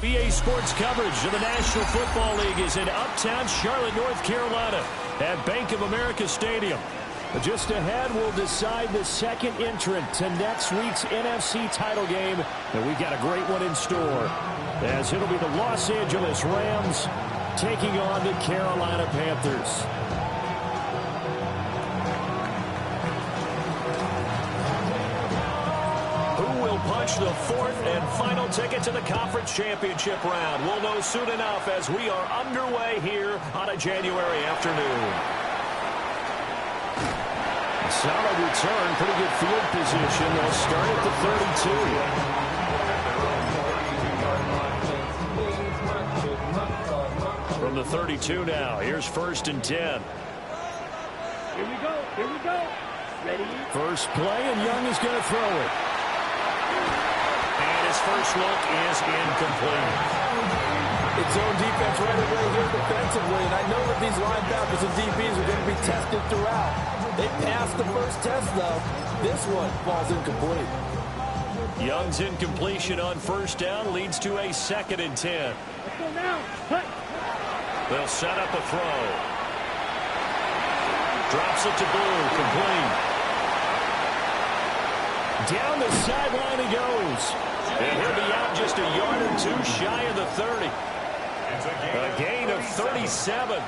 BA Sports coverage of the National Football League is in uptown Charlotte, North Carolina at Bank of America Stadium. Just ahead, we'll decide the second entrant to next week's NFC title game. And we've got a great one in store, as it'll be the Los Angeles Rams taking on the Carolina Panthers. Punch the fourth and final ticket to the conference championship round. We'll know soon enough as we are underway here on a January afternoon. Solid return, pretty good field position. They'll start at the 32. From the 32 now, here's 1st and 10. Here we go, here we go. Ready? First play, and Young is going to throw it. His first look is incomplete. It's zone defense right away here defensively, and I know that these linebackers and DBs are going to be tested throughout. They passed the first test, though. This one falls incomplete. Young's incompletion on 1st down leads to a 2nd and 10. Let's go now. Cut. They'll set up a throw. Drops it to Blue, complete. Down the sideline he goes. And he'll be out just a yard or two shy of the 30. A gain of 37.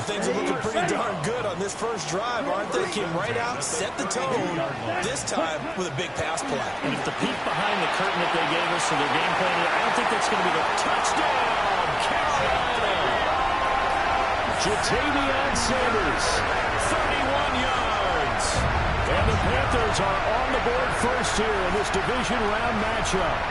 Things are looking pretty darn good on this first drive, aren't they? Came right out, set the tone, this time with a big pass play. And if the peek behind the curtain that they gave us to their game plan, I don't think that's going to be the touchdown. Carolina. Jatavion Sanders, 31 yards. And the Panthers are on the board first here in this division round matchup.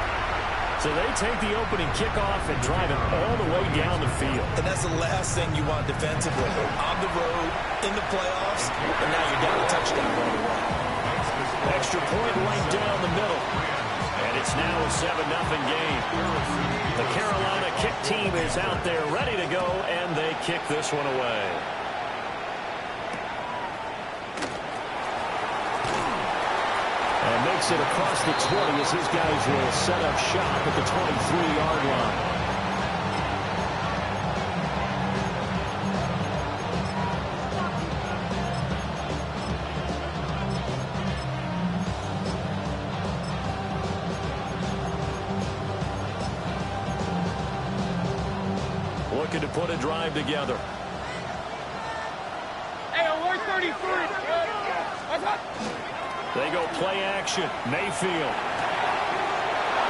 So they take the opening kickoff and drive it all the way down the field. And that's the last thing you want defensively. On the road, in the playoffs, and now you're down a touchdown right away. Extra point right down the middle. And it's now a 7-0 game. The Carolina kick team is out there ready to go, and they kick this one away. And makes it across the 20 as his guys will set up shop at the 23-yard line. Looking to put a drive together. Hey, alert 33. They go play action. Mayfield.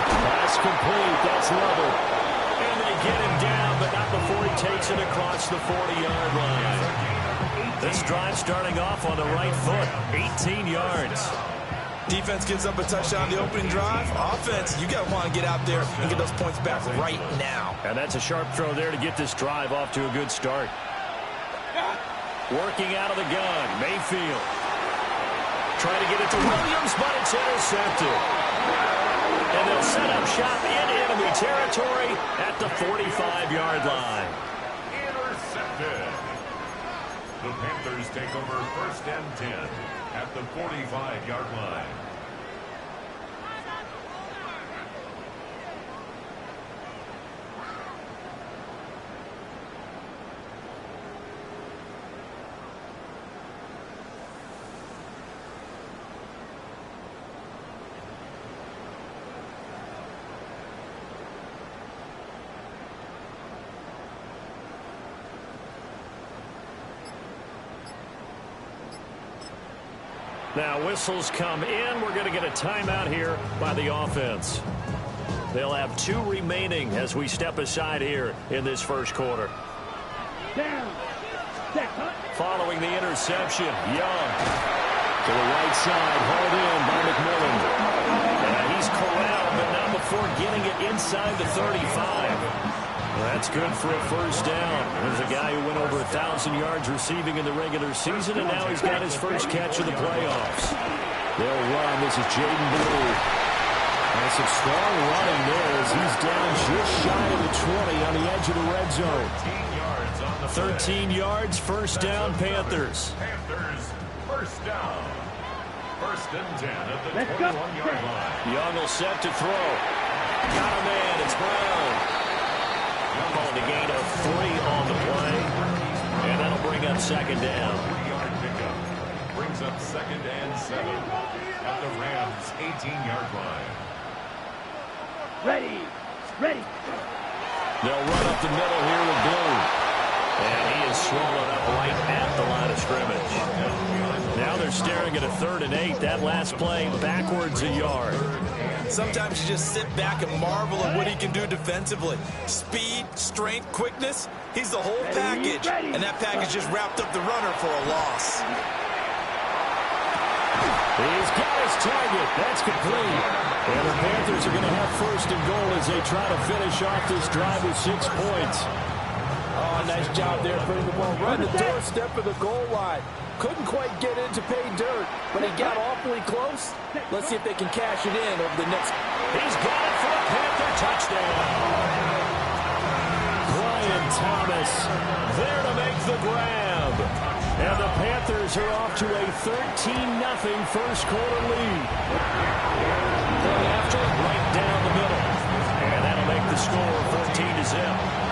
Pass complete. That's level. And they get him down, but not before he takes it across the 40-yard line. This drive starting off on the right foot. 18 yards. Defense gives up a touchdown the opening drive. Offense, you got to want to get out there and get those points back right now. And that's a sharp throw there to get this drive off to a good start. Working out of the gun. Mayfield. Trying to get it to Williams, but it's intercepted. And they'll set up shop in enemy territory at the 45-yard line. Intercepted. The Panthers take over 1st and 10 at the 45-yard line. Now whistles come in. We're going to get a timeout here by the offense. They'll have 2 remaining as we step aside here in this first quarter. Down. Following the interception, Young to the right side, hauled in by McMillan. And he's corralled, but not before getting it inside the 35. That's good for a first down. There's a guy who went over 1,000 yards receiving in the regular season, and now he's got his first catch in the playoffs. They'll run. This is Jaden Blue. And some strong running there as he's down just shy of the 20 on the edge of the red zone. 13 yards, first down, Panthers. Panthers, first down. First and 10 at the 21-yard line. Young will set to throw. Got a man. It's Brown. Called a gain of 3 on the play. And that'll bring up second down. 3-yard pickup. Brings up second and 7 at the Rams' 18-yard line. Ready. Ready. They'll run up the middle here with Blue. And he is swallowed up right at the line of scrimmage. Now they're staring at a 3rd and 8. That last play backwards a yard. Sometimes you just sit back and marvel at what he can do defensively. Speed, strength, quickness. He's the whole package. And that package just wrapped up the runner for a loss. He's got his target. That's complete. And the Panthers are going to have first and goal as they try to finish off this drive with 6 points. Oh, nice job there putting the ball right on the doorstep of the goal line. Couldn't quite get in to pay dirt, but he got awfully close. Let's see if they can cash it in over the next. He's got it for a Panther touchdown. Brian Thomas there to make the grab. And the Panthers are off to a 13-0 first quarter lead. Going after it right down the middle. And that'll make the score 14-0.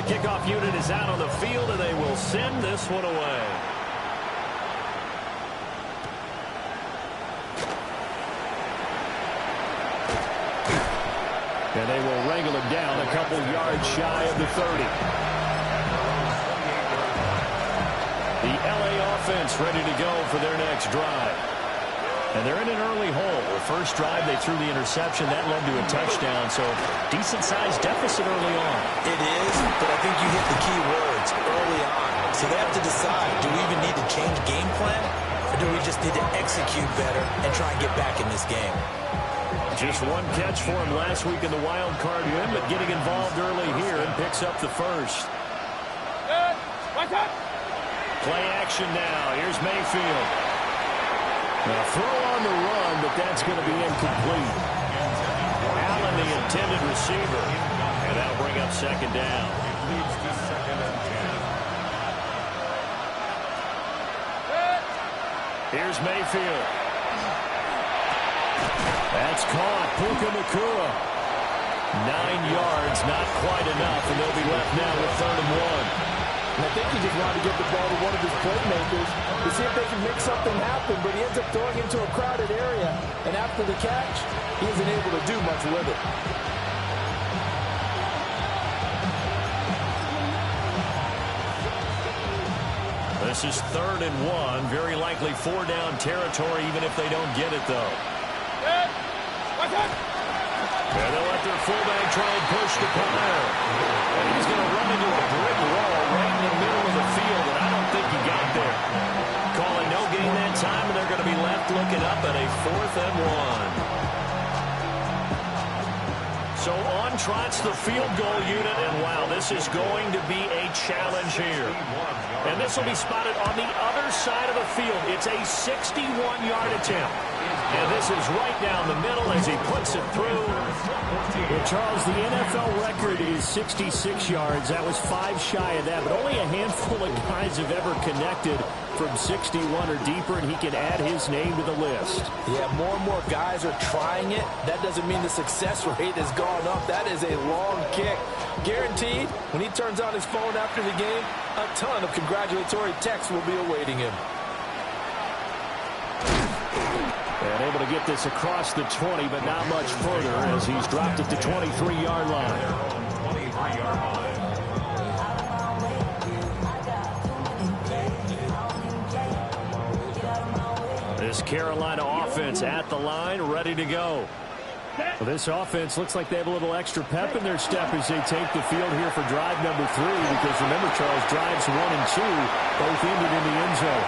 Kickoff unit is out on the field, and they will send this one away. And they will wrangle him down a couple yards shy of the 30. The LA offense ready to go for their next drive. And they're in an early hole. The first drive, they threw the interception. That led to a touchdown, so decent-sized deficit early on. It is, but I think you hit the key words early on. So they have to decide, do we even need to change game plan, or do we just need to execute better and try and get back in this game? Just one catch for him last week in the wild card win, but getting involved early here and picks up the first. Play action now. Here's Mayfield. Now throw on the run, but that's going to be incomplete. Allen, the intended receiver. And that'll bring up second down. It leads to second and 10. Here's Mayfield. That's caught. Puka Nacua. 9 yards, not quite enough, and they'll be left now with 3rd and 1. And I think he just wanted to get the ball to one of his playmakers to see if they can make something happen, but he ends up throwing into a crowded area. And after the catch, he isn't able to do much with it. This is 3rd and 1. Very likely 4-down territory, even if they don't get it, though. And they'll let their fullback try and push the pile. And he's going to run into a brick wall right in the middle of the field, and I don't think he got there. Calling no gain that time, and they're going to be left looking up at a 4th and 1. So on trots the field goal unit, and wow, this is going to be a challenge here. And this will be spotted on the other side of the field. It's a 61-yard attempt. And this is right down the middle as he puts it through. Well, Charles, the NFL record is 66 yards. That was 5 shy of that, but only a handful of guys have ever connected from 61 or deeper, and he can add his name to the list. Yeah, more and more guys are trying it. That doesn't mean the success rate has gone up. That is a long kick. Guaranteed, when he turns on his phone after the game, a ton of congratulatory texts will be awaiting him. And able to get this across the 20, but not much further as he's dropped at the 23-yard line. Their own 23-yard line. This Carolina offense at the line, ready to go. Well, this offense looks like they have a little extra pep in their step as they take the field here for drive number 3. Because remember, Charles, drives 1 and 2 both ended in the end zone.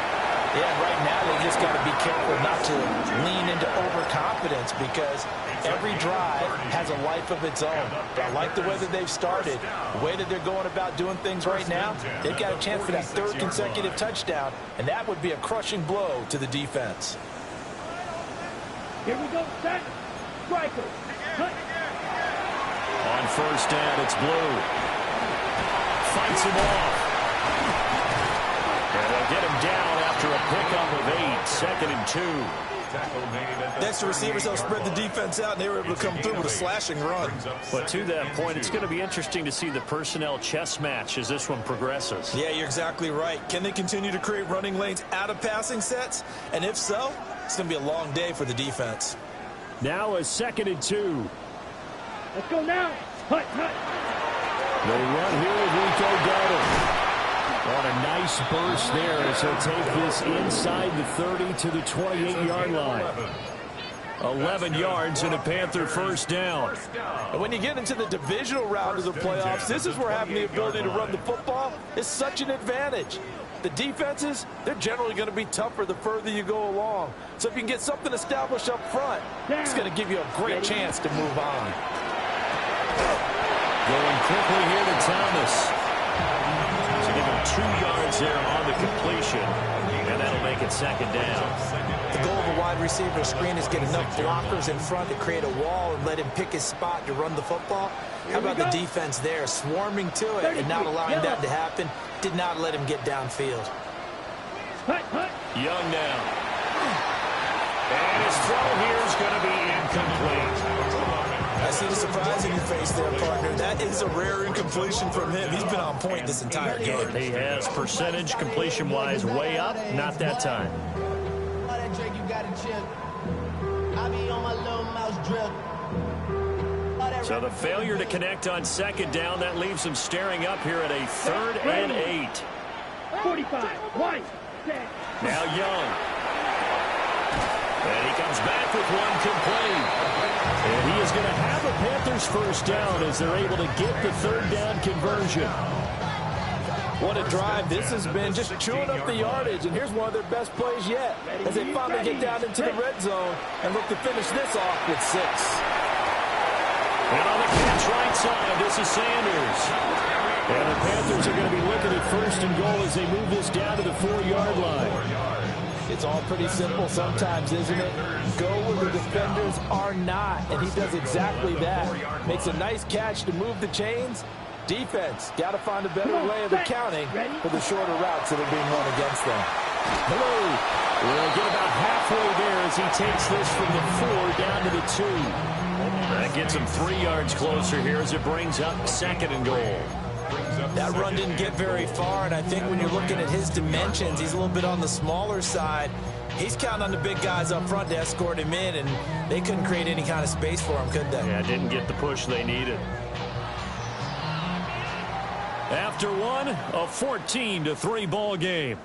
Yeah, right now they just got to be careful not to lean into overconfidence because every drive has a life of its own. But I like the way that they've started, the way that they're going about doing things right now. They've got a chance for that 3rd consecutive touchdown, and that would be a crushing blow to the defense. Here we go, set. Striker. On first down, it's Blue. Fights him off. And they'll get him down after a pickup of 8, 2nd and 2. Next to receivers, they'll spread the defense out, and they were able to come through with a slashing run. But to that point, it's going to be interesting to see the personnel chess match as this one progresses. Yeah, you're exactly right. Can they continue to create running lanes out of passing sets? And if so, it's going to be a long day for the defense. Now a 2nd and 2. Let's go now. Hut, hut. They run here with Rico Dowdle. On a nice burst there as he'll take this inside the 30 to the 28-yard line. 11 yards and a Panther first down. And when you get into the divisional round of the playoffs, this is where having the ability to run the football is such an advantage. The defenses, they're generally going to be tougher the further you go along. So if you can get something established up front, it's going to give you a great chance to move on. Going quickly here to Thomas. So give him 2 yards there on the completion, and that'll make it 2nd down. The goal of a wide receiver screen is get enough blockers in front to create a wall and let him pick his spot to run the football. How about the defense there, swarming to it and not allowing that to happen? Did not let him get downfield. Young now. And his throw here is going to be incomplete. I see the surprise in your face there, partner. That is a rare incompletion from him. He's been on point this entire game. He has percentage completion-wise way up. Not that time. So the failure to connect on 2nd down, that leaves him staring up here at a 3rd and 8. 45, white, set. Now Young. And he comes back with one complete. And he is going to have a Panthers first down as they're able to get the 3rd down conversion. What a drive this has been, just chewing up the yardage. And here's one of their best plays yet as they finally get down into the red zone and look to finish this off with 6. And on the catch right side, this is Sanders. And the Panthers are going to be looking at 1st and goal as they move this down to the 4-yard line. It's all pretty simple sometimes, isn't it? Go where the defenders are not, and he does exactly that. Makes a nice catch to move the chains. Defense, got to find a better way of accounting for the shorter routes that are being run against them. Blue will get about halfway there as he takes this from the 4 down to the 2. That gets him 3 yards closer here as it brings up 2nd and goal. That run didn't get very far, and I think when you're looking at his dimensions, he's a little bit on the smaller side. He's counting on the big guys up front to escort him in, and they couldn't create any kind of space for him, could they? Yeah, didn't get the push they needed. After one, a 14-3 ball game.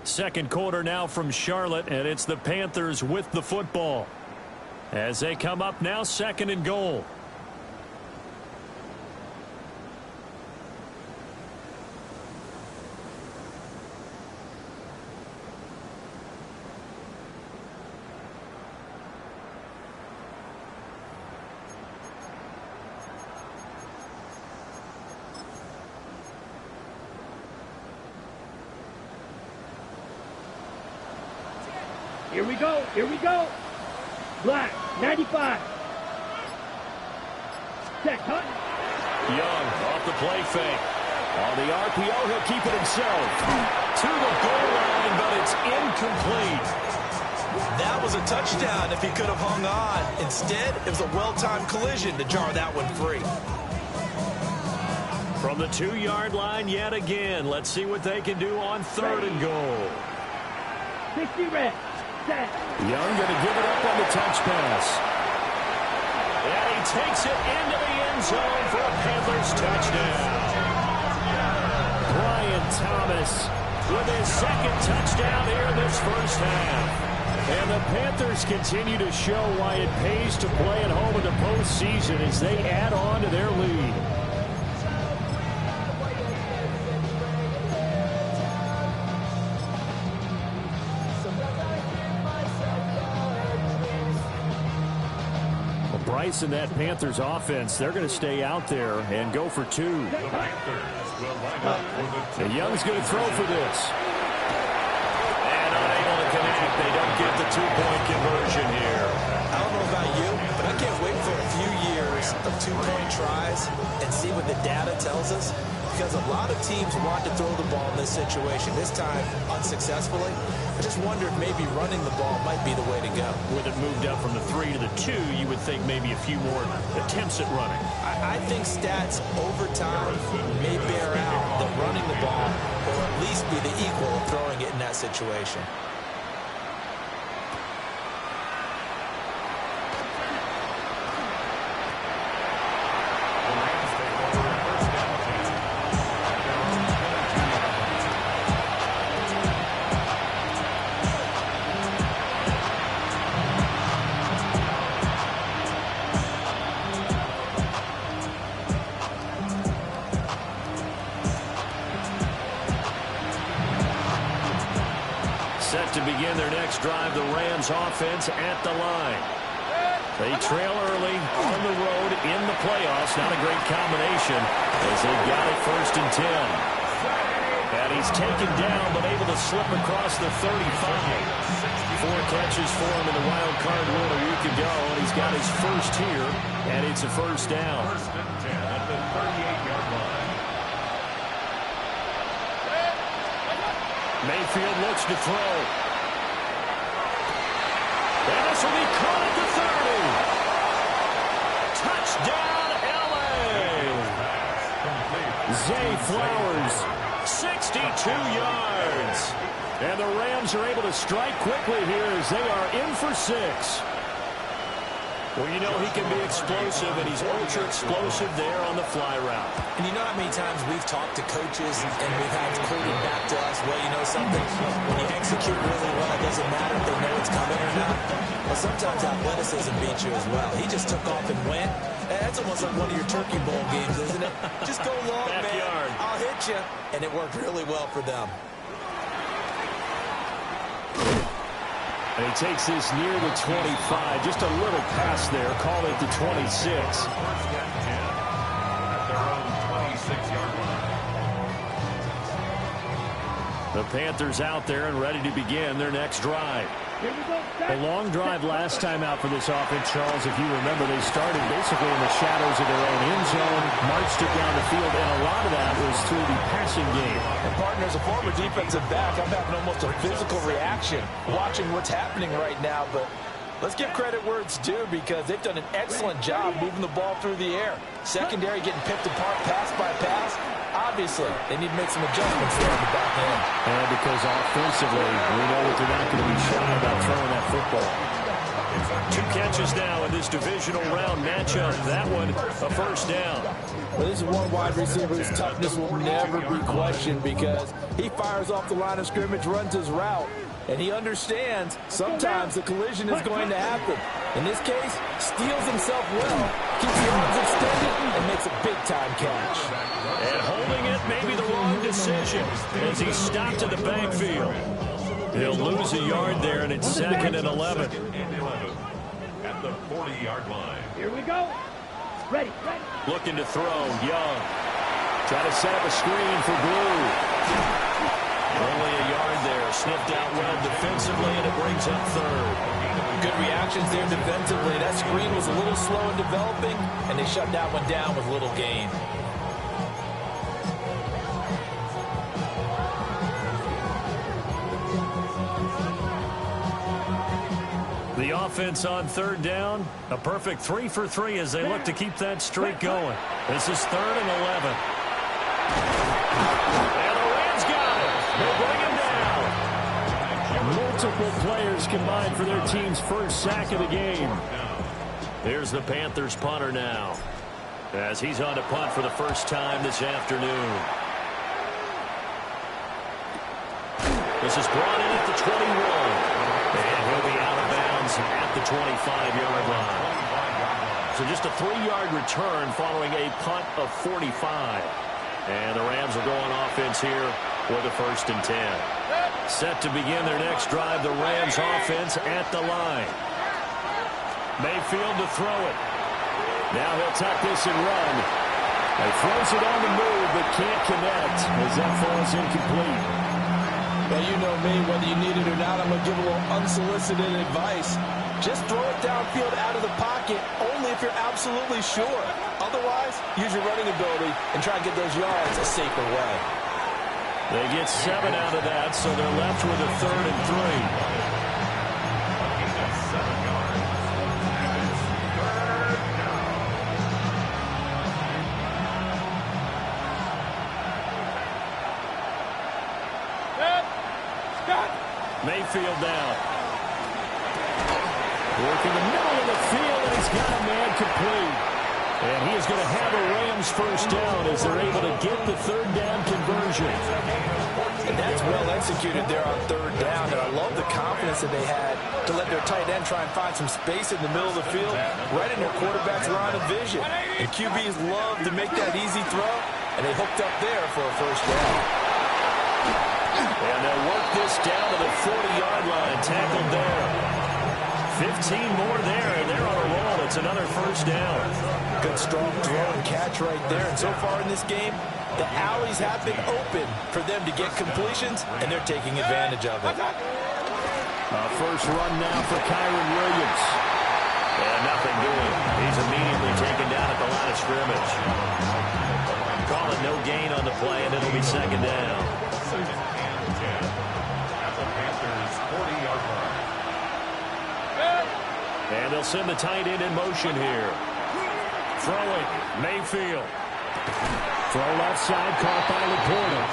Second quarter now from Charlotte, and it's the Panthers with the football. As they come up now, 2nd and goal. Here we go. Here we go. Black, 95. Check, Hunt. Young off the play fake. On the RPO, he'll keep it himself. To the goal line, but it's incomplete. That was a touchdown if he could have hung on. Instead, it was a well-timed collision to jar that one free. From the 2-yard line yet again. Let's see what they can do on 3rd and goal. 60 red. Set. Young going to give it up on the touch pass. And he takes it into the end zone for a Panthers touchdown. Brian Thomas with his second touchdown here in this first half. And the Panthers continue to show why it pays to play at home in the postseason as they add on to their lead. Well, Bryce and that Panthers offense, they're going to stay out there and go for two. The Panthers will line up for the And Young's going to throw for this. And unable to connect. They don't get the two-point conversion here. I don't know about you, but I can't wait for a few years of two-point tries and see what the data tells us. Because a lot of teams want to throw the ball in this situation. This time, unsuccessfully. I just wonder if maybe running the ball might be the way to go. With it moved up from the 3 to the 2, you would think maybe a few more attempts at running. I think stats over time may bear out that running the ball will at least be the equal of throwing it in that situation. Set to begin their next drive, the Rams offense at the line. They trail early on the road in the playoffs. Not a great combination as they've got it 1st and 10. And he's taken down but able to slip across the 35. 4 catches for him in the wild card rule a week ago, and he's got his first here, and it's a first down. 1st and 10 at the 38-yard line. Mayfield looks to throw. And this will be caught at the 30. Touchdown, L.A. Zay Flowers, 62 yards. And the Rams are able to strike quickly here as they are in for 6. Well, you know he can be explosive, and he's ultra-explosive there on the fly route. And you know how many times we've talked to coaches and we've had quoted back to us, well, you know something, when you execute really well, it doesn't matter if they know it's coming or not. But sometimes athleticism beats you as well. He just took off and went. That's almost like one of your Turkey Bowl games, isn't it? Just go long, Backyard. man. I'll hit you. And it worked really well for them. And he takes this near the 25. Just a little pass there. Call it the 26. 1st and 10 at their own 26-yard line. The Panthers out there and ready to begin their next drive. Here we go. A long drive last time out for this offense, Charles. If you remember, they started basically in the shadows of their own end zone, marched it down the field, and a lot of that was through the passing game. And partner, as a former defensive back, I'm having almost a physical reaction watching what's happening right now. But let's give credit where it's due because they've done an excellent job moving the ball through the air. Secondary getting picked apart pass by pass. Obviously, they need to make some adjustments there on the back end. And because offensively, we know that they're not going to be shy about throwing that football. 2 catches now in this divisional round matchup. That one, a first down. Well, this is one wide receiver whose toughness will never be questioned because he fires off the line of scrimmage, runs his route, and he understands sometimes the collision is going to happen. In this case, steals himself well, keeps the arms extended, and makes a big-time catch. And holding it may be the wrong decision as he's stopped in the backfield. He'll lose a yard there, and it's 2nd and 11. At the 40-yard line. Here we go. Ready. Looking to throw, Young. Try to set up a screen for Blue. Only a yard there, sniffed out well defensively, and it brings up 3rd. Good reactions there defensively. That screen was a little slow in developing, and they shut that one down with little gain. The offense on 3rd down, a perfect 3 for 3 as they look to keep that streak going. This is 3rd and 11. And the Rams got it. They bring him down. Multiple players combined for their team's first sack of the game. Here's the Panthers punter now as he's on to punt for the first time this afternoon. This is brought in at the 21. And he'll be out of bounds at the 25-yard line. So just a 3-yard return following a punt of 45. And the Rams will go on offense here with a 1st and 10. Set to begin their next drive, the Rams offense at the line. Mayfield to throw it. Now he'll tuck this and run. He throws it on the move, but can't connect as that falls incomplete. Now, you know me, whether you need it or not, I'm going to give a little unsolicited advice. Just throw it downfield out of the pocket, only if you're absolutely sure. Otherwise, use your running ability and try to get those yards a safer way. They get 7 out of that, so they're left with a 3rd and 3. Mayfield down. Work in the middle of the field, and he's got a man complete. And he is going to have a Rams 1st down as they're able to get the 3rd down conversion. And that's well executed there on 3rd down. And I love the confidence that they had to let their tight end try and find some space in the middle of the field, right in their quarterback's line of vision. And QBs love to make that easy throw, and they hooked up there for a 1st down. And they'll work this down to the 40-yard line, tackled there. 15 more there, and they're on a roll. It's another 1st down. Good strong throw and catch right there. And so far in this game, the alleys have been open for them to get completions, and they're taking advantage of it. First run now for Kyron Williams. And nothing doing. He's immediately taken down at the line of scrimmage. Call it no gain on the play, and it'll be 2nd down. 2nd and 10 at the Panthers' 40-yard line. And they'll send the tight end in motion here. Throwing, Mayfield. Throw left side, caught by Laporta.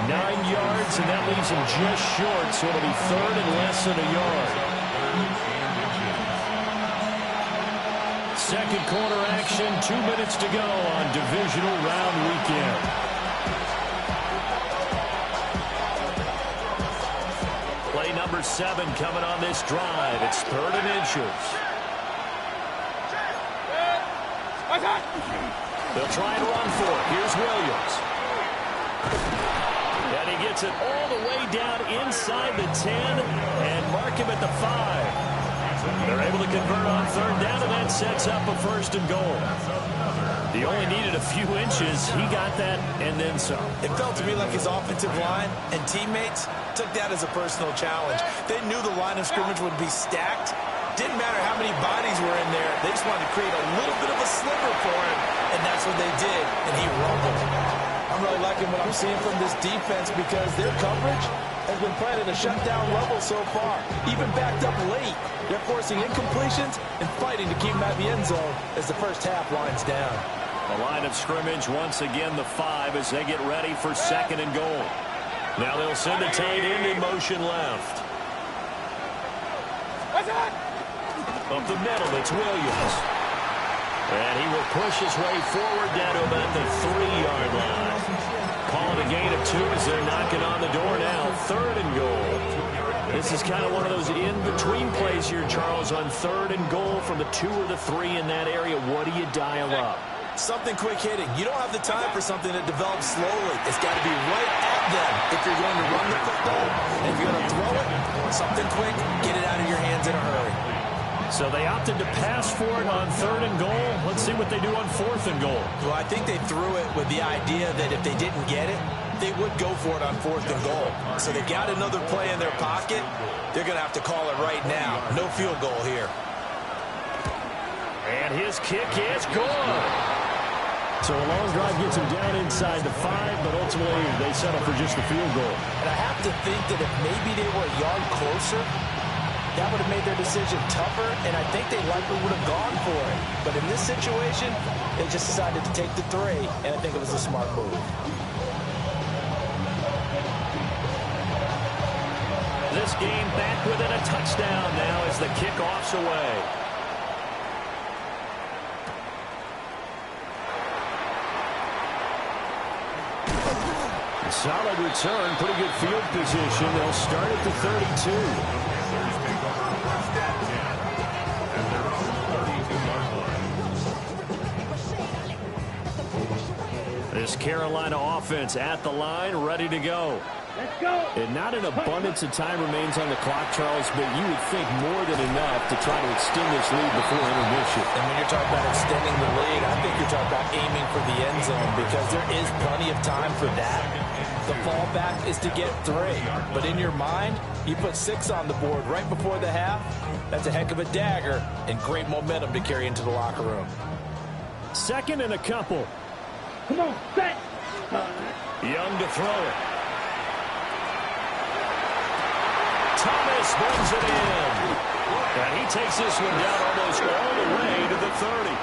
9 yards, and that leaves him just short, so it'll be 3rd and less than a yard. 2nd quarter action, 2 minutes to go on Divisional Round Weekend. Play number 7 coming on this drive. It's 3rd and inches. They'll try and run for it. Here's Williams. And he gets it all the way down inside the 10 and mark him at the 5. They're able to convert on 3rd down, and that sets up a 1st and goal. He only needed a few inches. He got that and then some. It felt to me like his offensive line and teammates took that as a personal challenge. They knew the line of scrimmage would be stacked. Didn't matter how many bodies were in there. They just wanted to create a little bit of a sliver for him, and that's what they did, and he rumbled. I'm really liking what I'm seeing from this defense because their coverage has been playing at a shutdown level so far. Even backed up late, they're forcing incompletions and fighting to keep them at the end zone as the first half winds down. The line of scrimmage, once again, the 5 as they get ready for 2nd and goal. Now they'll send the tight end in motion left. Up the middle, it's Williams. And he will push his way forward down to about the 3-yard line. Calling a gain of 2 as they're knocking on the door now. 3rd and goal. This is kind of one of those in-between plays here, Charles, on 3rd and goal from the 2 or the 3 in that area. What do you dial up? Something quick hitting. You don't have the time for something that develops slowly. It's got to be right at them if you're going to run the football. And if you're going to throw it, something quick, get it out of your hands in a hurry. So they opted to pass for it on 3rd and goal. Let's see what they do on 4th and goal. Well, I think they threw it with the idea that if they didn't get it, they would go for it on 4th and goal. So they got another play in their pocket. They're going to have to call it right now. No field goal here. And his kick is good. So a long drive gets him down inside the 5, but ultimately they settle for just the field goal. And I have to think that if maybe they were a yard closer, that would have made their decision tougher, and I think they likely would have gone for it. But in this situation, they just decided to take the 3, and I think it was a smart move. This game back within a touchdown now as the kickoff's away. Solid return, pretty good field position. They'll start at the 32. This Carolina offense at the line, ready to go. Let's go. And not an abundance of time remains on the clock, Charles, but you would think more than enough to try to extend this lead before intermission. And when you're talking about extending the lead, I think you're talking about aiming for the end zone because there is plenty of time for that. The fallback is to get 3. But in your mind, you put 6 on the board right before the half. That's a heck of a dagger and great momentum to carry into the locker room. Second and a couple. Come on, set. Young to throw it. Thomas brings it in. And he takes this one down almost all the way to the 30.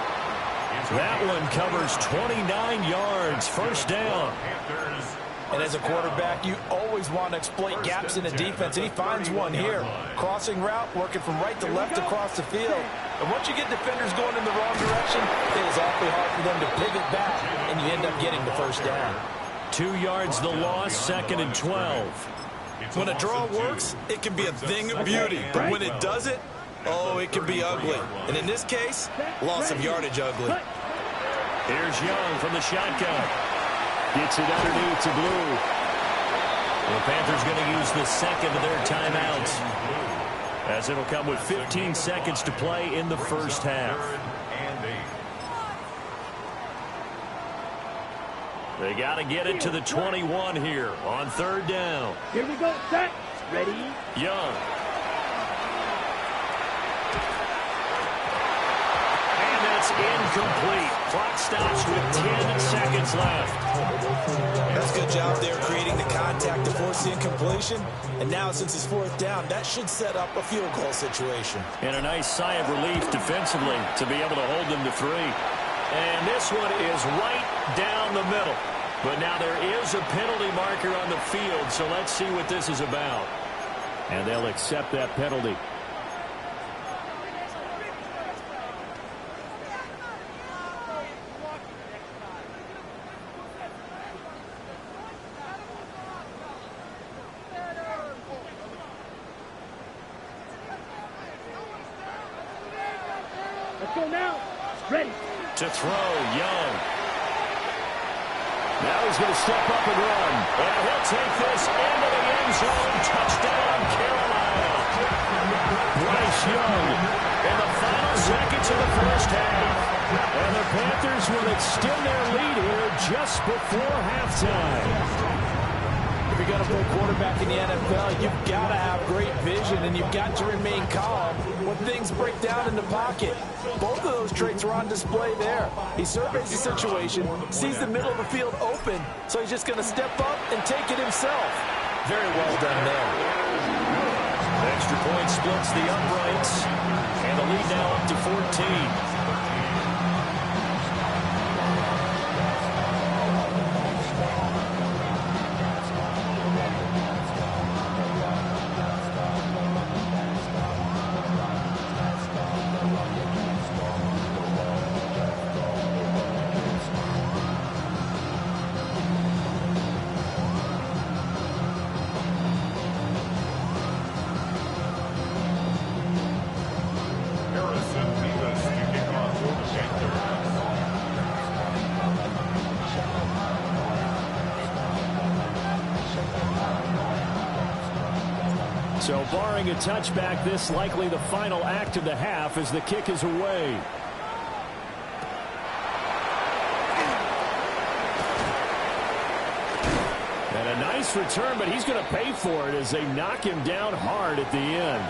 That one covers 29 yards. First down. And as a quarterback, you always want to exploit gaps in the defense, and he finds one here. Crossing route, working from right to left across the field. And once you get defenders going in the wrong direction, it is awfully hard for them to pivot back, and you end up getting the first down. 2 yards the loss, second and 12. When a draw works, it can be a thing of beauty. But when it doesn't, oh, it can be ugly. And in this case, loss of yardage ugly. Here's Young from the shotgun. Gets it underneath to Blue. The Panthers going to use the second of their timeouts, as it'll come with 15 seconds to play in the first half. They got to get it to the 21 here on third down. Here we go, set. Ready. Young. And it's incomplete. Clock stops with 10 seconds left. That's a good job there creating the contact to force the incompletion. And now since it's fourth down, that should set up a field goal situation. And a nice sigh of relief defensively to be able to hold them to 3. And this one is right down the middle. But now there is a penalty marker on the field, so let's see what this is about. And they'll accept that penalty. Let's go now. Ready. To throw, Young. Now he's going to step up and run. And he'll take this into the end zone. Touchdown, Carolina. Bryce Young in the final seconds of the first half. And the Panthers will extend their lead here just before halftime. If you're going to play quarterback in the NFL, you've got to have great vision, and you've got to remain calm when things break down in the pocket. Both of those traits are on display there. He surveys the situation, sees the middle of the field open, so he's just going to step up and take it himself. Very well done there. Extra point splits the uprights, and the lead now up to 14. So barring a touchback, this likely the final act of the half as the kick is away. And a nice return, but he's going to pay for it as they knock him down hard at the end.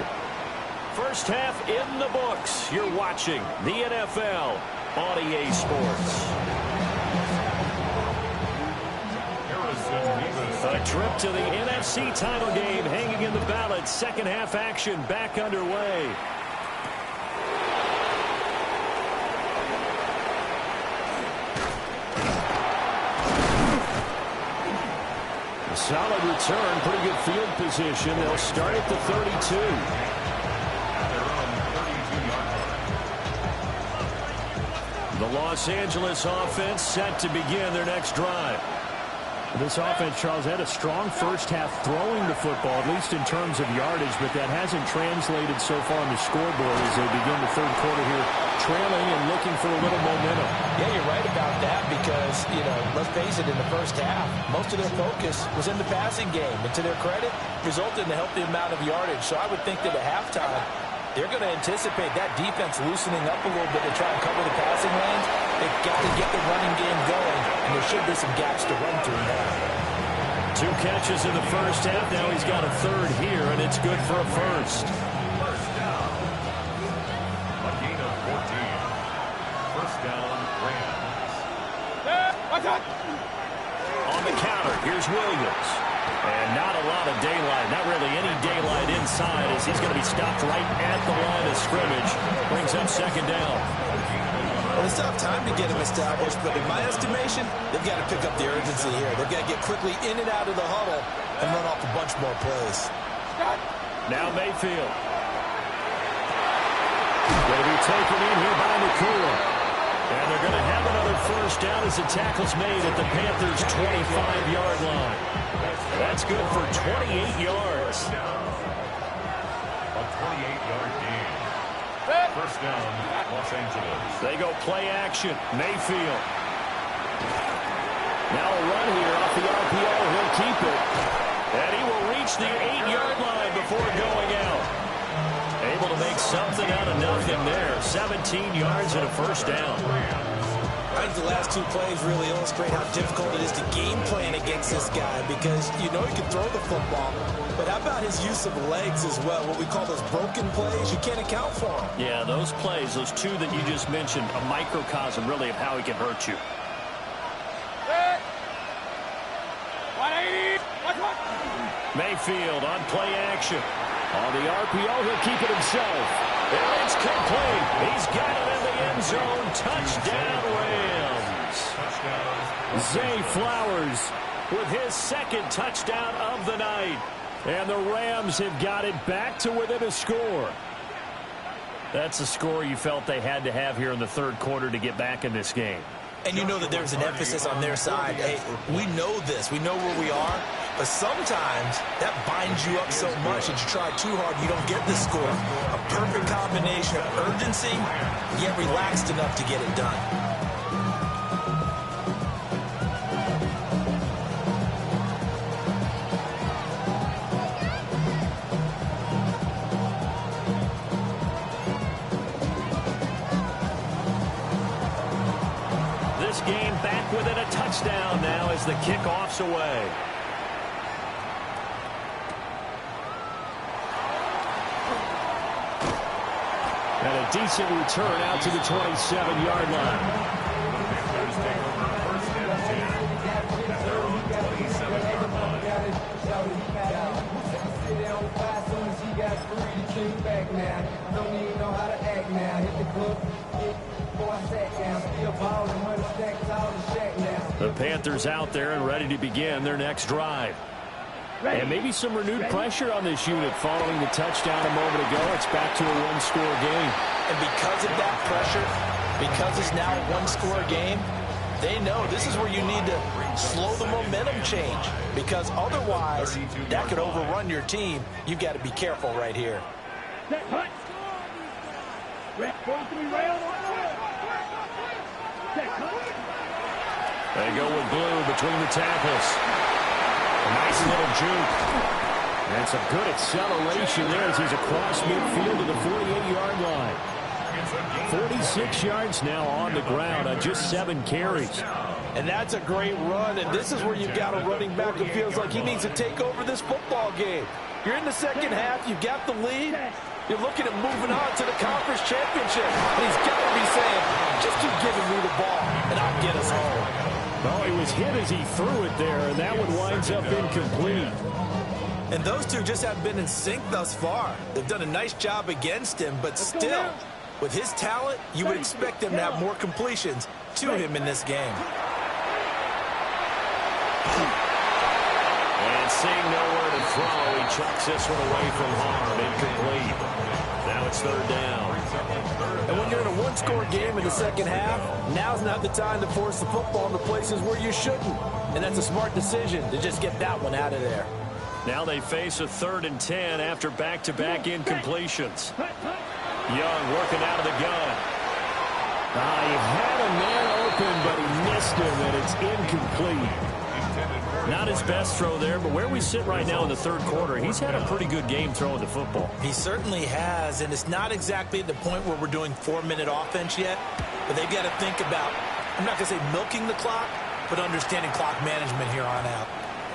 First half in the books. You're watching the NFL on EA Sports. A trip to the NFC title game hanging in the balance. Second half action back underway. A solid return, pretty good field position. They'll start at the 32. The Los Angeles offense set to begin their next drive. This offense, Charles, had a strong first half throwing the football, at least in terms of yardage, but that hasn't translated so far on the scoreboard as they begin the third quarter here, trailing and looking for a little momentum. Yeah, you're right about that because, let's face it, in the first half, most of their focus was in the passing game. And to their credit, resulted in a healthy amount of yardage. So I would think that at halftime, they're going to anticipate that defense loosening up a little bit to try and cover the passing lanes. They've got to get the running game going, and there should be some gaps to run through now. 2 catches in the first half. Now he's got a third here, and it's good for a first. First down. A gain of 14. First down, Rams. On the counter, here's Williams. And not a lot of daylight, not really any daylight inside as he's going to be stopped right at the line of scrimmage. Brings up second down. Well, it's tough time to get him established, but in my estimation, they've got to pick up the urgency here. They've got to get quickly in and out of the huddle and run off a bunch more plays. Now Mayfield. Going to be taken in here by McCool. And they're going to have another first down as the tackle's made at the Panthers' 25-yard line. That's good for 28 yards. A 28-yard gain. First down, Los Angeles. They go play action. Mayfield. Now a run here off the RPO. He'll keep it. And he will reach the 8-yard line before going out. Able to make something out of nothing there. 17 yards and a first down. I think the last 2 plays really illustrate how difficult it is to game plan against this guy because you know he can throw the football, but how about his use of legs as well, what we call those broken plays? You can't account for them. Yeah, those plays, those 2 that you just mentioned, a microcosm really of how he can hurt you. Mayfield on play action. On the RPO, he'll keep it himself. And it's complete. He's got it in the end zone. Touchdown, Rams. Zay Flowers with his second touchdown of the night. And the Rams have got it back to within a score. That's a score you felt they had to have here in the third quarter to get back in this game. And you know that there's an emphasis on their side. Hey, we know this. We know where we are. But sometimes that binds you up so much that you try too hard, you don't get the score. A perfect combination of urgency, yet relaxed enough to get it done. This game back within a touchdown now as the kickoff's away. And a decent return out to the 27-yard line. Panthers take over first and 10 at their own 27-yard line. The Panthers out there and ready to begin their next drive. And maybe some renewed pressure on this unit following the touchdown a moment ago. It's back to a one-score game. And because of that pressure, because it's now a one-score game, they know this is where you need to slow the momentum change. Because otherwise, that could overrun your team. You've got to be careful right here. They go with blue between the tackles. A nice little juke. And some good acceleration there as he's across midfield to the 48-yard line. 46 yards now on the ground on just 7 carries. And that's a great run, and this is where you've got a running back who feels like he needs to take over this football game. You're in the second half, you've got the lead, you're looking at moving on to the conference championship. And he's got to be saying, just keep giving me the ball, and I'll get us home. Well, he was hit as he threw it there, and that one winds up incomplete. And those two just haven't been in sync thus far. They've done a nice job against him, but still, with his talent, you would expect them to have more completions to him in this game. And seeing nowhere to throw, he chucks this one away from harm. Incomplete. Now it's third down. And when you're in a one-score game in the second half, now's not the time to force the football into places where you shouldn't. And that's a smart decision to just get that one out of there. Now they face a 3rd and 10 after back-to-back incompletions. Young working out of the gun. He had a man open, but he missed him, and it's incomplete. Not his best throw there, but where we sit right now in the 3rd quarter, he's had a pretty good game throwing the football. He certainly has, and it's not exactly at the point where we're doing 4-minute offense yet, but they've got to think about, I'm not going to say milking the clock, but understanding clock management here on out.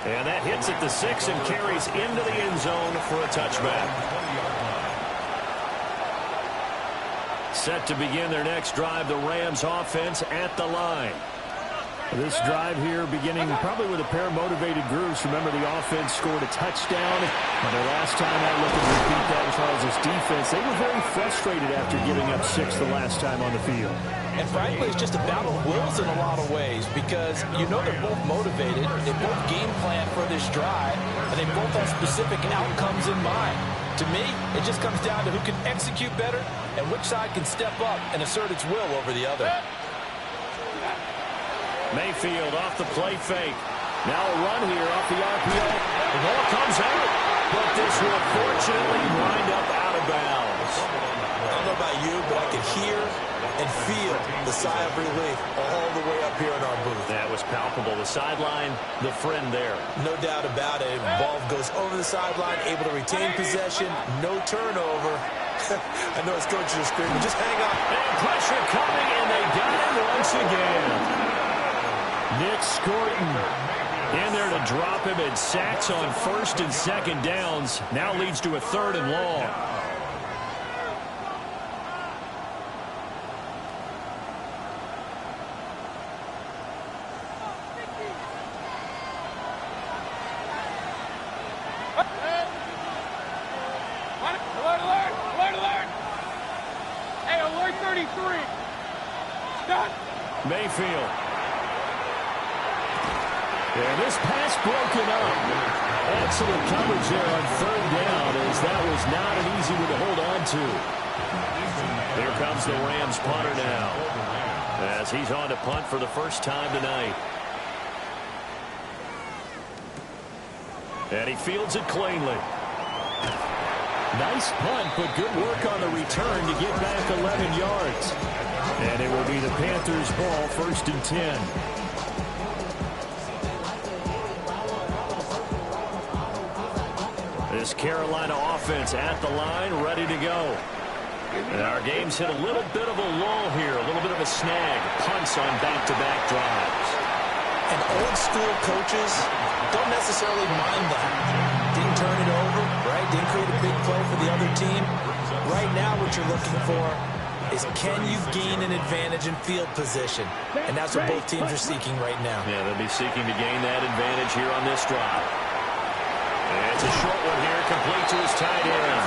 And that hits at the 6 and carries into the end zone for a touchback. Set to begin their next drive, the Rams offense at the line. This drive here beginning probably with a pair of motivated groups. Remember, the offense scored a touchdown. And the last time I looked at repeat that, Charles' defense, they were very frustrated after giving up 6 the last time on the field. And frankly, it's just a battle of wills in a lot of ways because you know they're both motivated. They both game plan for this drive, and they both have specific outcomes in mind. To me, it just comes down to who can execute better and which side can step up and assert its will over the other. Mayfield off the play fake. Now a run here off the RPO. The ball comes out, but this will fortunately wind up out of bounds. I don't know about you, but I could hear and feel the sigh of relief all the way up here in our booth. That was palpable. The sideline, the friend there. No doubt about it. Ball goes over the sideline, able to retain possession, no turnover. I know his coaches are screaming, just hang on. And pressure coming, and they got him once again. Nick Scorton in there to drop him, and sacks on 1st and 2nd downs. Now leads to a 3rd and long. Hey, alert 33. Stop. Mayfield. And this pass broken up. Excellent coverage there on 3rd down, as that was not an easy one to hold on to. Here comes the Rams punter now, as he's on to punt for the first time tonight. And he fields it cleanly. Nice punt, but good work on the return to get back 11 yards. And it will be the Panthers' ball, 1st and 10. This Carolina offense at the line, ready to go. And our game's hit a little bit of a lull here, a little bit of a snag. Punts on back-to-back drives. And old school coaches don't necessarily mind that. Didn't turn it over, right? Didn't create a big play for the other team. Right now what you're looking for is, can you gain an advantage in field position? And that's what both teams are seeking right now. Yeah, they'll be seeking to gain that advantage here on this drive. And it's a short one here, complete to his tight end.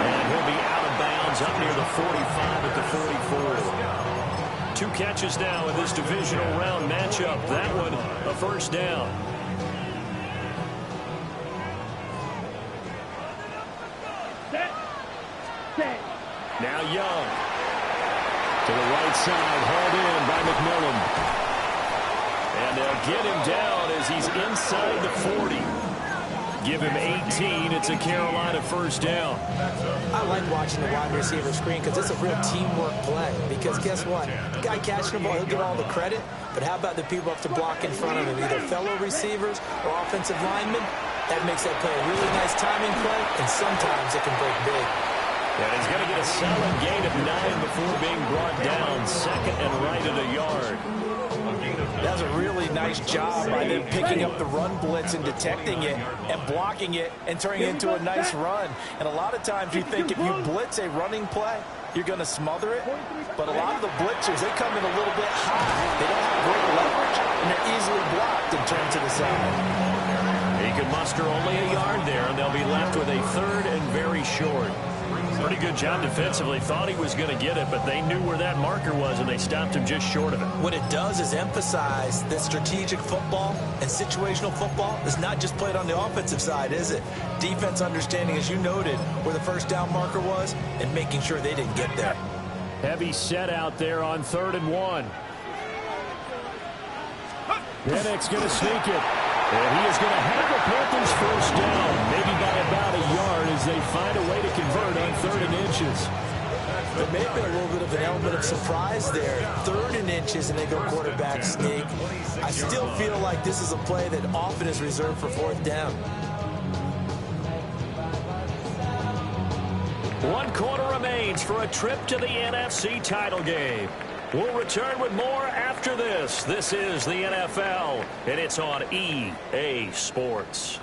And he'll be out of bounds up near the 45 at the 44. 2 catches now in this divisional round matchup. That one, a 1st down. Now Young. To the right side, hauled in by McMillan. And they'll get him down as he's inside the 40. Give him 18. It's a Carolina 1st down. I like watching the wide receiver screen because it's a real teamwork play. Because guess what? The guy catching the ball, he'll get all the credit. But how about the people up to block in front of him, either fellow receivers or offensive linemen? That makes that play a really nice timing play, and sometimes it can break big. And he's going to get a solid gain of 9 before being brought down. 2nd and right at a yard. That was a really nice job by them picking up the run blitz and detecting it and blocking it and turning it into a nice run. And a lot of times you think if you blitz a running play, you're going to smother it. But a lot of the blitzers, they come in a little bit high. They don't have great leverage, and they're easily blocked and turned to the side. He could muster only a yard there, and they'll be left with a 3rd and very short. Pretty good job defensively. Thought he was going to get it, but they knew where that marker was, and they stopped him just short of it. What it does is emphasize that strategic football and situational football is not just played on the offensive side, is it? Defense understanding, as you noted, where the 1st down marker was and making sure they didn't get there. Heavy set out there on 3rd and 1. Pennick's going to sneak it. And he is going to have the Panthers first down, maybe by about a yard as they find a way to convert on 3rd and inches. There may have been a little bit of an element of surprise there. 3rd and inches, and they go quarterback sneak. I still feel like this is a play that often is reserved for 4th down. 1 quarter remains for a trip to the NFC title game. We'll return with more after this. This is the NFL, and it's on EA Sports.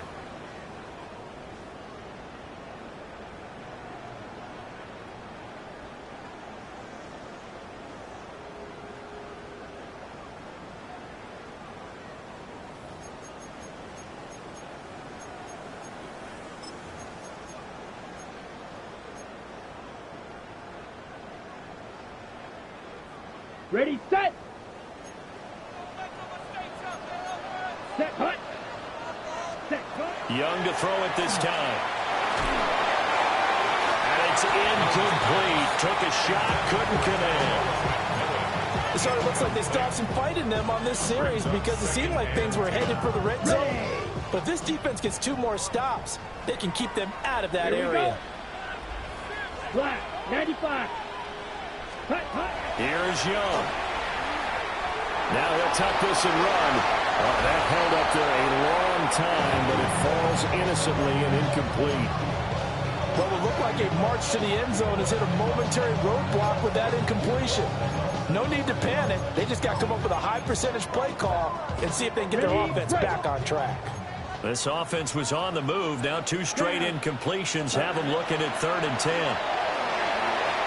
Ready, set. Set, cut. Set, cut. Young to throw it this time. And it's incomplete. Took a shot, couldn't connect. It sort of looks like they stopped some fight in them on this series because it seemed like things were headed for the red zone. But if this defense gets 2 more stops, they can keep them out of that area. Black, 95. Cut, cut. Here's Young. Now he'll tuck this and run. Oh, that held up there a long time, but it falls innocently and incomplete. What would look like a march to the end zone has hit a momentary roadblock with that incompletion. No need to panic. They just got to come up with a high percentage play call and see if they can get their offense back on track. This offense was on the move. Now 2 straight incompletions have them looking at 3rd and 10.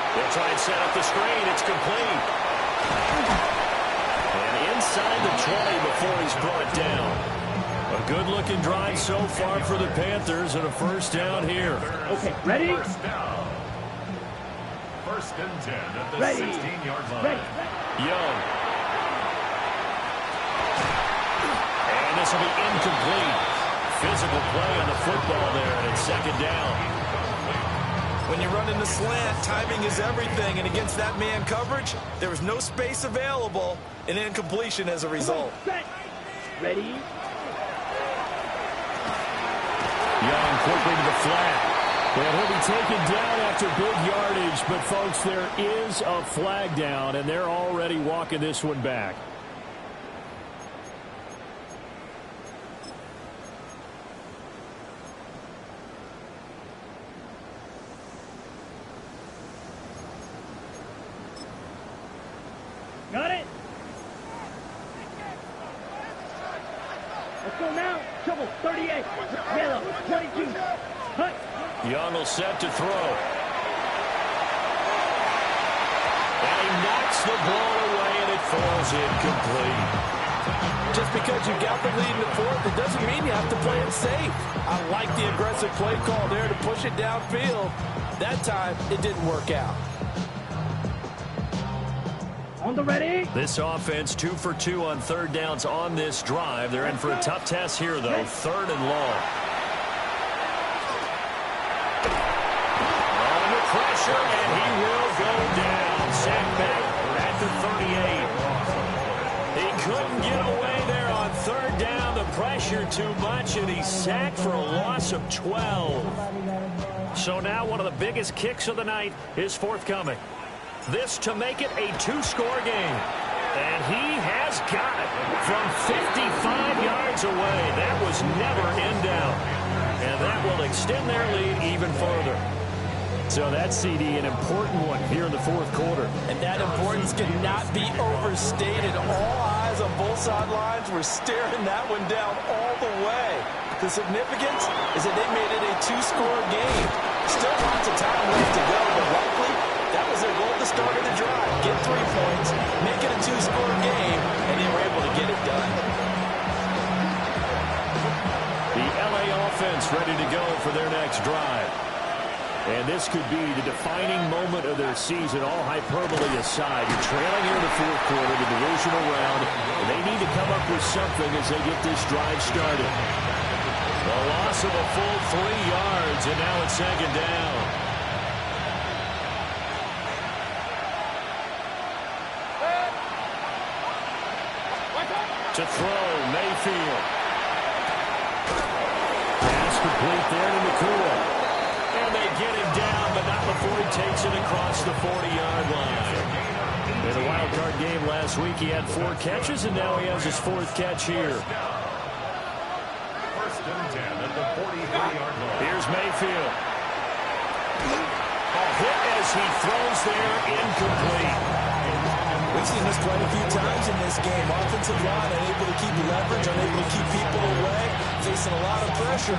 They'll try and set up the screen. It's complete. And inside the 20 before he's brought down. A good-looking drive so far for the Panthers and a first down here. Okay, ready? First down. 1st and 10 at the 16-yard line. Ready. Young. And this will be incomplete. Physical play on the football there, and it's 2nd down. When you run in the slant, timing is everything, and against that man coverage, there was no space available, and incompletion as a result. Set. Ready. Young quickly to the flat. And he'll be taken down after big yardage, but folks, there is a flag down, and they're already walking this one back. Got it. Let's go now. Trouble, 38. Yellow, 22. Cut. Young will set to throw. And he knocks the ball away, and it falls incomplete. Just because you got the lead in the 4th, it doesn't mean you have to play it safe. I like the aggressive play call there to push it downfield. That time, it didn't work out. On the ready. This offense 2 for 2 on 3rd downs on this drive. They're in for a tough test here, though. 3rd and long. Under pressure, and he will go down. Sacked back at the 38. He couldn't get away there on 3rd down. The pressure too much, and he's sacked for a loss of 12. So now one of the biggest kicks of the night is forthcoming. This to make it a 2-score game. And he has got it from 55 yards away. That was never in doubt. And that will extend their lead even further. So that CD, an important one here in the 4th quarter. And that importance cannot be overstated. All eyes on both sidelines were staring that one down all the way. The significance is that they made it a 2-score game. Still lots of time left to go, but likely that was their goal at the start of the drive. Get 3 points, make it a 2-score game, and they were able to get it done. The LA offense ready to go for their next drive. And this could be the defining moment of their season, all hyperbole aside. You're trailing here in the 4th quarter, the divisional round, and they need to come up with something as they get this drive started. A loss of a full 3 yards, and now it's 2nd down. To throw, Mayfield. Pass complete there to McCool. And they get him down, but not before he takes it across the 40-yard line. In the wild card game last week, he had 4 catches, and now he has his 4th catch here. First and 10 at the 43-yard line. Here's Mayfield. A hit as he throws there, incomplete. We've seen this quite a few times in this game. Offensive line unable to keep leverage, unable to keep people away, facing a lot of pressure.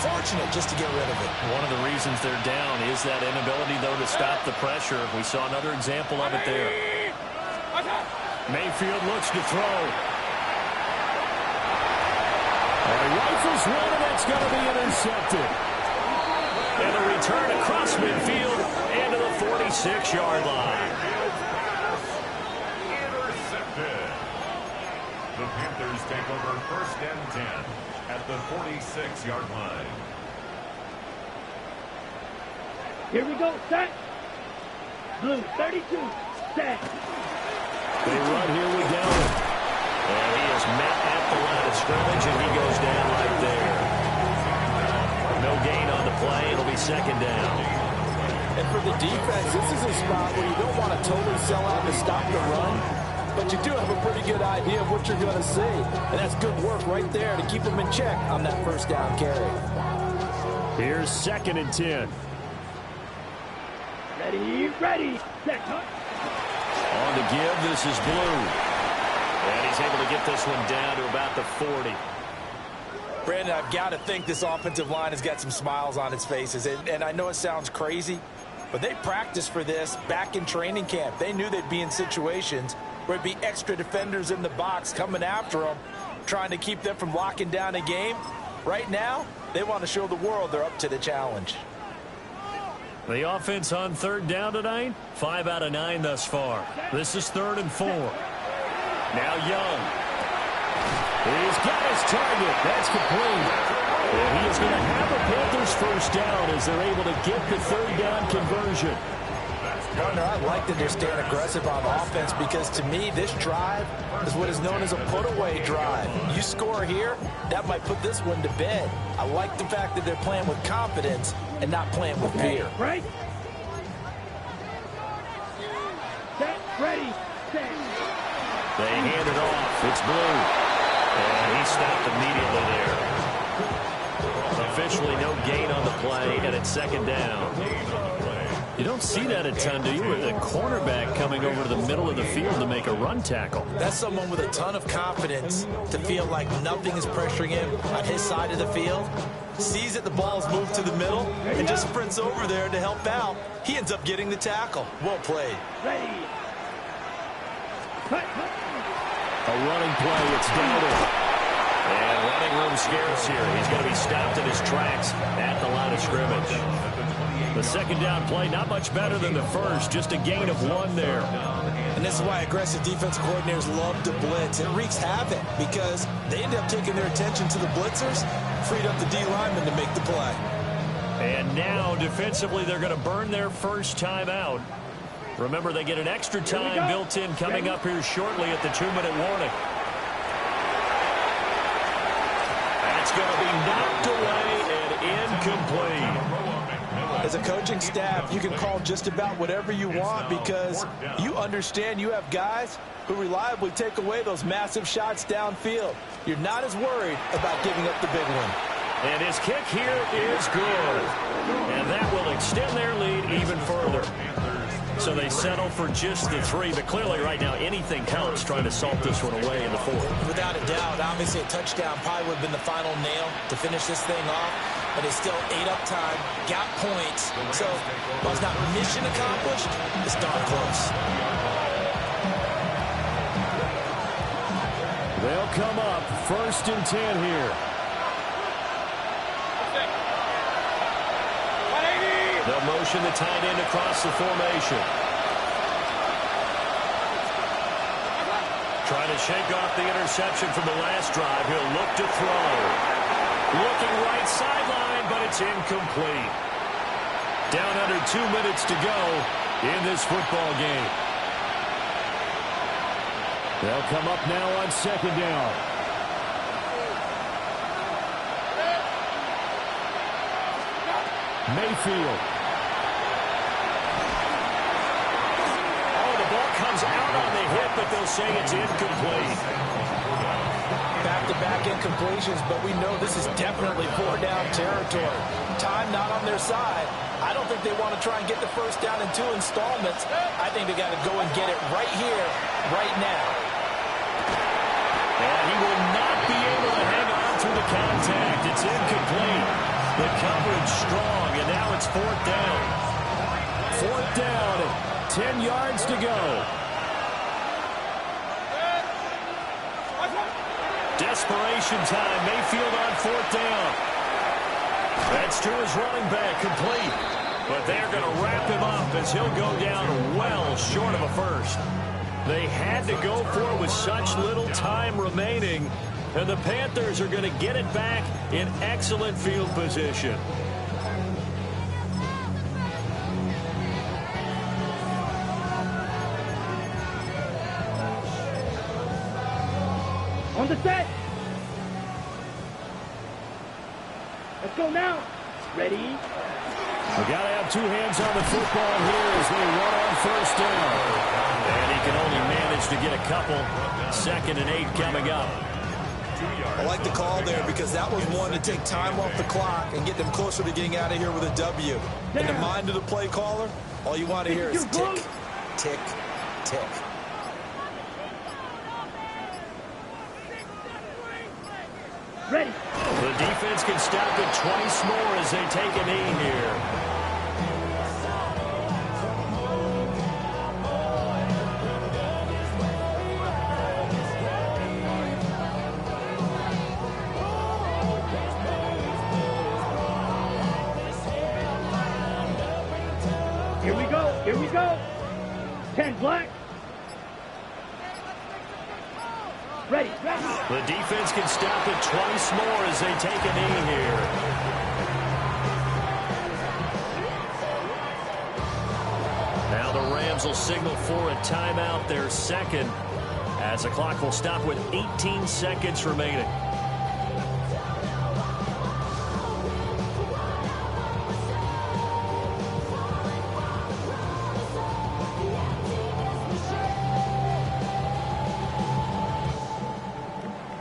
Fortunate just to get rid of it. One of the reasons they're down is that inability, though, to stop the pressure. We saw another example of it there. Mayfield looks to throw. He rifles one, and that's going to be intercepted. And a return across midfield and to the 46-yard line. The Panthers take over first and 10 at the 46-yard line. Here we go, set. Blue, 32, set. They run here with Downing. And he is met at the line of scrimmage, and he goes down right there. No gain on the play. It'll be second down. And for the defense, this is a spot where you don't want to totally sell out to stop the run, but you do have a pretty good idea of what you're going to see. And that's good work right there to keep them in check on that first down carry. Here's second and 10. Ready, set. On the give, this is Blue. And he's able to get this one down to about the 40. Brandon, I've got to think this offensive line has got some smiles on its faces. And I know it sounds crazy, but they practiced for this back in training camp. They knew they'd be in situations where it'd be extra defenders in the box coming after them, trying to keep them from locking down a game. Right now, they want to show the world they're up to the challenge. The offense on third down tonight, 5 out of 9 thus far. This is 3rd and 4. Now Young. He's got his target. That's complete. And he is going to have a Panthers first down as they're able to get the 3rd down conversion. Partner, I like that they're staying aggressive on offense because to me, this drive is what is known as a put-away drive. You score here, that might put this one to bed. I like the fact that they're playing with confidence and not playing with fear. Right. Set, ready, set. They hand it off. It's Blue. And he stopped immediately there. Officially no gain on the play, and it's second down. You don't see that a ton, do you, with a cornerback coming over to the middle of the field to make a run tackle? That's someone with a ton of confidence to feel like nothing is pressuring him on his side of the field. Sees that the ball's moved to the middle and just sprints over there to help out. He ends up getting the tackle. Well played. Ready. Cut. A running play, it's Dowdle. And running room scarce here. He's going to be stopped in his tracks at the line of scrimmage. The second down play, not much better than the first, just a gain of 1 there. And this is why aggressive defensive coordinators love to blitz. It wreaks havoc because they end up taking their attention to the blitzers, freed up the D lineman to make the play. And now, defensively, they're going to burn their first time out. Remember, they get an extra time built in coming up here shortly at the 2-minute warning. That's going to be knocked away and incomplete. As a coaching staff, you can call just about whatever you want because you understand you have guys who reliably take away those massive shots downfield. You're not as worried about giving up the big one. And his kick here is good. And that will extend their lead even further. So they settle for just the 3, but clearly right now anything counts trying to salt this one away in the 4th. Without a doubt, obviously a touchdown probably would have been the final nail to finish this thing off, but it's still 8 up time, got points, so while it's not mission accomplished, it's darn close. They'll come up 1st and 10 here. They'll motion the tight end across the formation. Trying to shake off the interception from the last drive. He'll look to throw. Looking right sideline, but it's incomplete. Down under 2 minutes to go in this football game. They'll come up now on second down. Mayfield. Oh, the ball comes out on the hit, but they'll say it's incomplete. Back-to-back incompletions, but we know this is definitely four-down territory. Time not on their side. I don't think they want to try and get the first down in 2 installments. I think they got to go and get it right here, right now. And he will not be able to hang on through the contact. It's incomplete. The coverage strong, and now it's 4th down. 4th down, 10 yards to go. Desperation time. Mayfield on 4th down. That's to his running back, complete. But they're going to wrap him up as he'll go down well short of a first. They had to go for it with such little time remaining. And the Panthers are going to get it back in excellent field position. On the set. Let's go now. Ready? We got to have 2 hands on the football here as they run on 1st down. And he can only manage to get a couple. 2nd and 8 coming up. I like the call there because that was one to take time off the clock and get them closer to getting out of here with a W. In the mind of the play caller, all you want to hear is tick, tick, tick. Ready. The defense can stop it twice more as they take a knee here. Here we go. Here we go. 10 black. Ready. The defense can stop it twice more as they take a knee here. Now the Rams will signal for a timeout, their 2nd, as the clock will stop with 18 seconds remaining.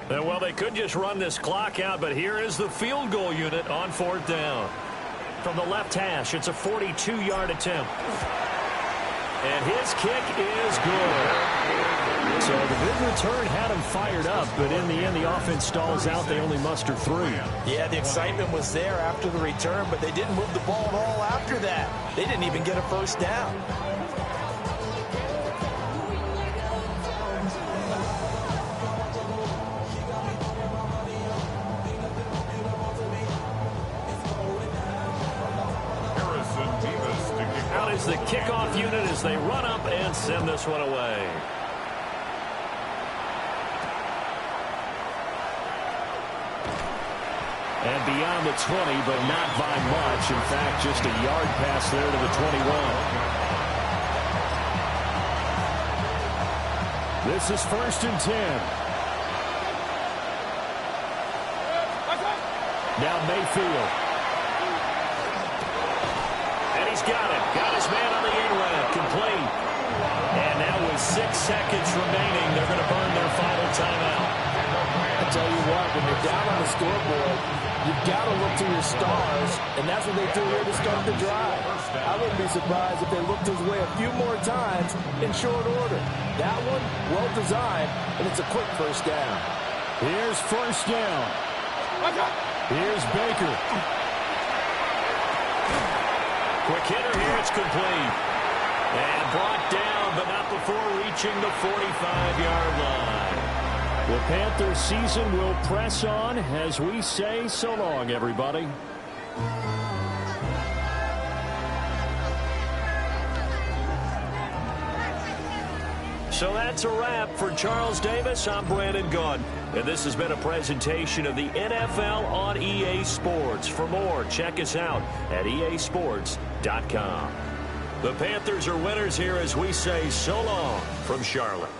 Well, they could just run this clock out, but here is the field goal unit on 4th down. From the left hash, it's a 42-yard attempt. And his kick is good. So the big return had him fired up, but in the end, the offense stalls out. They only muster 3. Yeah, the excitement was there after the return, but they didn't move the ball at all after that. They didn't even get a first down. The kickoff unit as they run up and send this one away. And beyond the 20, but not by much. In fact, just a yard pass there to the 21. This is 1st and 10. Now Mayfield. And he's got it. Got his man on the in-route. Complete. And now with 6 seconds remaining, they're going to burn their final timeout. I tell you what, when you're down on the scoreboard, you've got to look to your stars, and that's what they do here to start the drive. I wouldn't be surprised if they looked his way a few more times in short order. That one, well designed, and it's a quick first down. Here's 1st down. Here's Baker. Quick hitter here, it's complete. And brought down, but not before reaching the 45-yard line. The Panthers season will press on as we say so long, everybody. So that's a wrap for Charles Davis. I'm Brandon Gaudin, and this has been a presentation of the NFL on EA Sports. For more, check us out at easports.com. The Panthers are winners here as we say so long from Charlotte.